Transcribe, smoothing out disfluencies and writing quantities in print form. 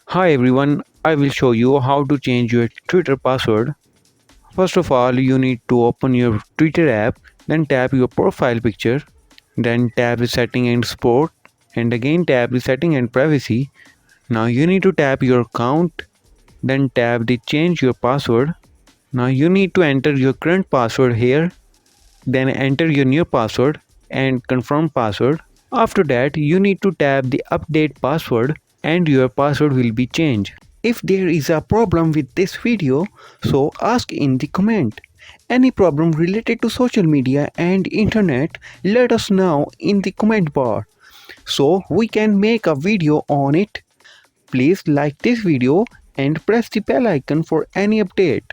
Hi everyone, I will show you how to change your Twitter password. First of all, you need to open your Twitter app, then tap your profile picture, then tap the setting and support, and again tap the setting and privacy. Now you need to tap your account, then tap the change your password. Now you need to enter your current password here, then enter your new password and confirm password. After that, you need to tap the update password and your password will be changed. If there is a problem with this video, so ask in the comment. Any problem related to social media and internet, let us know in the comment bar so we can make a video on it. Please like this video and press the bell icon for any update.